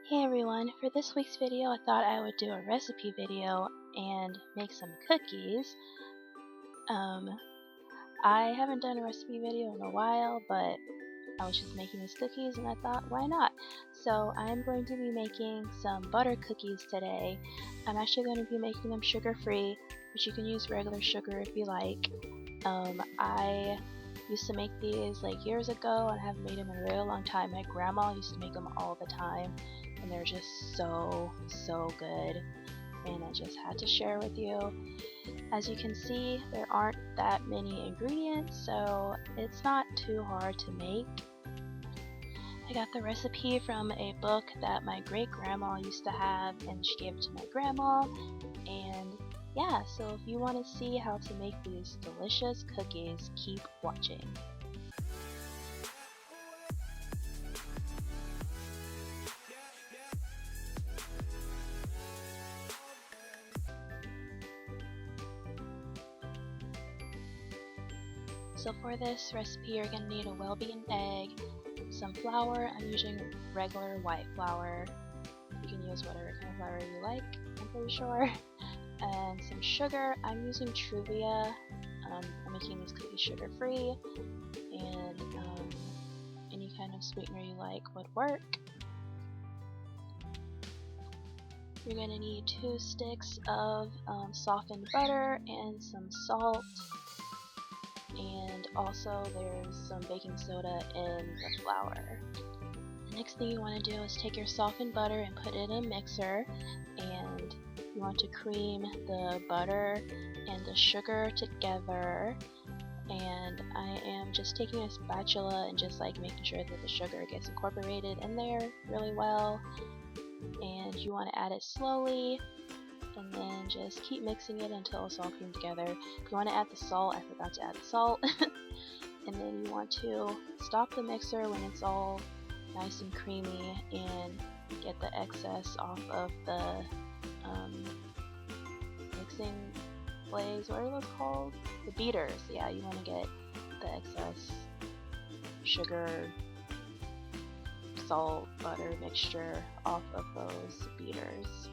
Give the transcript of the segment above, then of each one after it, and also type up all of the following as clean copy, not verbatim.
Hey everyone, for this week's video I thought I would do a recipe video and make some cookies. I haven't done a recipe video in a while, but I was just making these cookies and I thought, why not? So I'm going to be making some butter cookies today. I'm actually going to be making them sugar-free, but you can use regular sugar if you like. I used to make these like years ago and I haven't made them in a really long time. My grandma used to make them all the time and they're just so good, and I just had to share with you. As you can see, there aren't that many ingredients, so it's not too hard to make. I got the recipe from a book that my great grandma used to have, and she gave it to my grandma. And yeah, so if you want to see how to make these delicious cookies, keep watching. So for this recipe, you're going to need a well-beaten egg, some flour. I'm using regular white flour. You can use whatever kind of flour you like, I'm pretty sure. And some sugar. I'm using Truvia. I'm making these cookies sugar-free, and any kind of sweetener you like would work. You're going to need 2 sticks of softened butter and some salt. And also there's some baking soda in the flour. The next thing you want to do is take your softened butter and put it in a mixer, and you want to cream the butter and the sugar together. And I am just taking a spatula and just like making sure that the sugar gets incorporated in there really well. And you want to add it slowly, and then just keep mixing it until it's all creamed together. If you want to add the salt, I forgot to add the salt. And then you want to stop the mixer when it's all nice and creamy and get the excess off of the mixing blades. What are those called? The beaters. Yeah, you want to get the excess sugar, salt, butter mixture off of those beaters.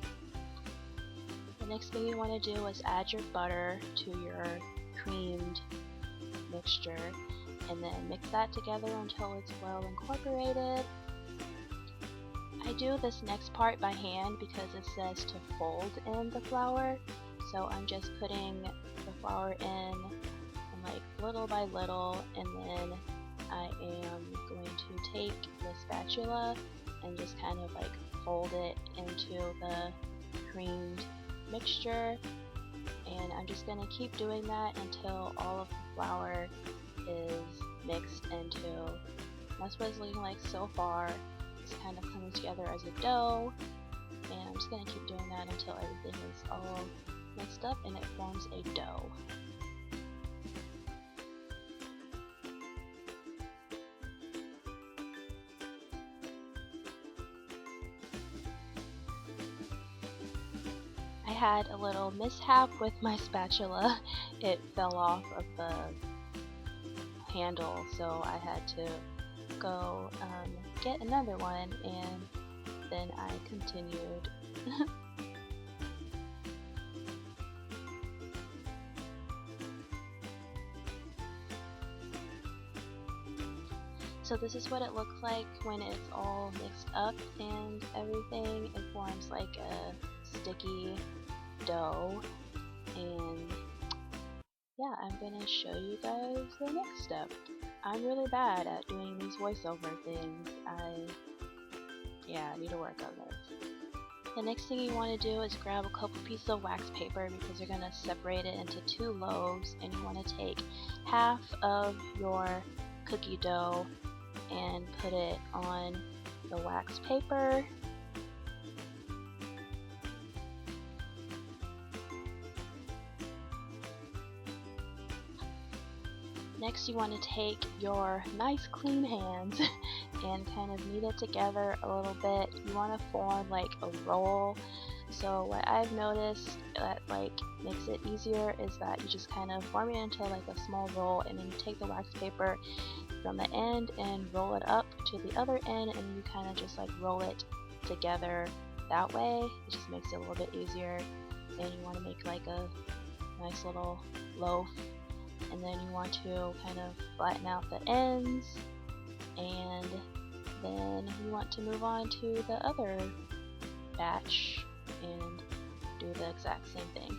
The next thing you want to do is add your butter to your creamed mixture, and then mix that together until it's well incorporated. I do this next part by hand because it says to fold in the flour, so I'm just putting the flour in like little by little, and then I am going to take the spatula and just kind of like fold it into the creamed mixture, and I'm just going to keep doing that until all of the flour is mixed into. That's what it's looking like so far. It's kind of coming together as a dough, and I'm just going to keep doing that until everything is all mixed up and it forms a dough. I had a little mishap with my spatula. It fell off of the handle, so I had to go get another one, and then I continued. So this is what it looks like when it's all mixed up and everything. It forms like a sticky dough, and yeah, I'm gonna show you guys the next step. I'm really bad at doing these voiceover things. I need to work on this. The next thing you want to do is grab a couple pieces of wax paper, because you're gonna separate it into 2 loaves, and you want to take half of your cookie dough and put it on the wax paper. Next you want to take your nice clean hands and kind of knead it together a little bit. You want to form like a roll. So what I've noticed that like makes it easier is that you just kind of form it into like a small roll, and then you take the wax paper from the end and roll it up to the other end, and you kind of just like roll it together that way. It just makes it a little bit easier. And you want to make like a nice little loaf, and then you want to kind of flatten out the ends, and then you want to move on to the other batch and do the exact same thing.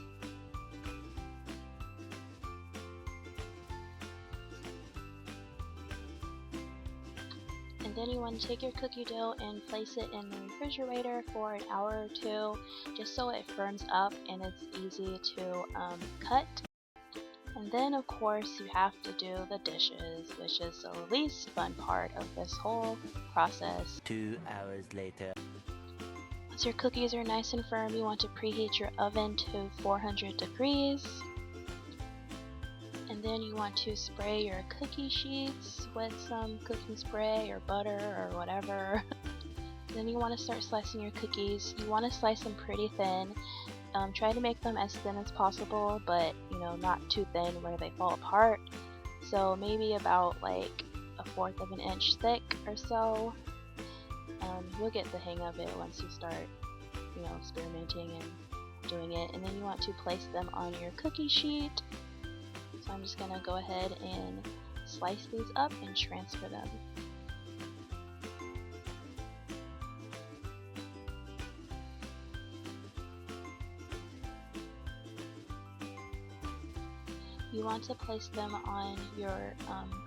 And then you want to take your cookie dough and place it in the refrigerator for an hour or two, just so it firms up and it's easy to cut. And then of course you have to do the dishes, which is the least fun part of this whole process. 2 hours later. Once your cookies are nice and firm, you want to preheat your oven to 400 degrees. And then you want to spray your cookie sheets with some cooking spray or butter or whatever. Then you want to start slicing your cookies. You want to slice them pretty thin. Try to make them as thin as possible, but you know, not too thin where they fall apart. So maybe about like 1/4 of an inch thick or so. You'll get the hang of it once you start, you know, experimenting and doing it. And then you want to place them on your cookie sheet. So I'm just gonna go ahead and slice these up and transfer them. You want to place them on your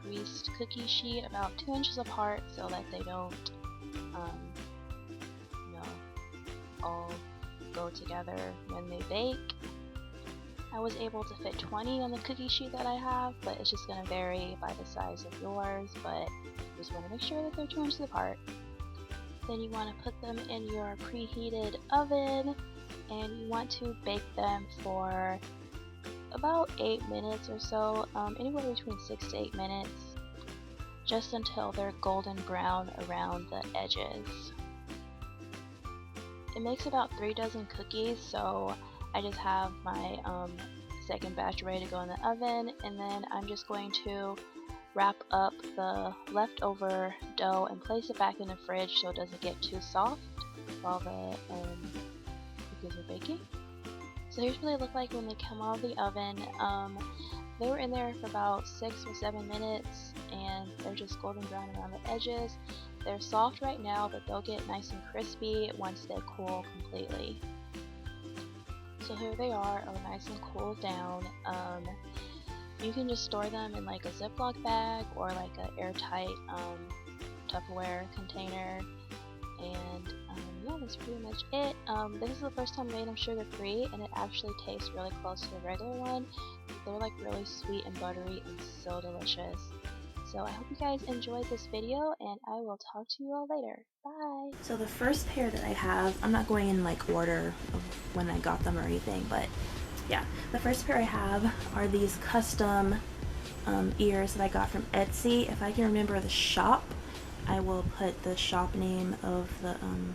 greased cookie sheet about 2 inches apart so that they don't, you know, all go together when they bake. I was able to fit 20 on the cookie sheet that I have, but it's just going to vary by the size of yours, but you just want to make sure that they're 2 inches apart. Then you want to put them in your preheated oven, and you want to bake them for about 8 minutes or so, anywhere between 6 to 8 minutes, just until they're golden brown around the edges. It makes about 3 dozen cookies, so I just have my second batch ready to go in the oven, and then I'm just going to wrap up the leftover dough and place it back in the fridge so it doesn't get too soft while the cookies are baking. So here's what they look like when they come out of the oven. They were in there for about 6 or 7 minutes, and they're just golden brown around the edges. They're soft right now, but they'll get nice and crispy once they cool completely. So here they are, all nice and cooled down. You can just store them in like a Ziploc bag or like an airtight Tupperware container, and yeah, that's pretty much it. This is the first time I made them sugar-free, and it actually tastes really close to the regular one. They're like really sweet and buttery and so delicious. So I hope you guys enjoyed this video, and I will talk to you all later. Bye! So the first pair that I have, I'm not going in like order of when I got them or anything, but yeah, the first pair I have are these custom ears that I got from Etsy. If I can remember the shop, I will put the shop name of the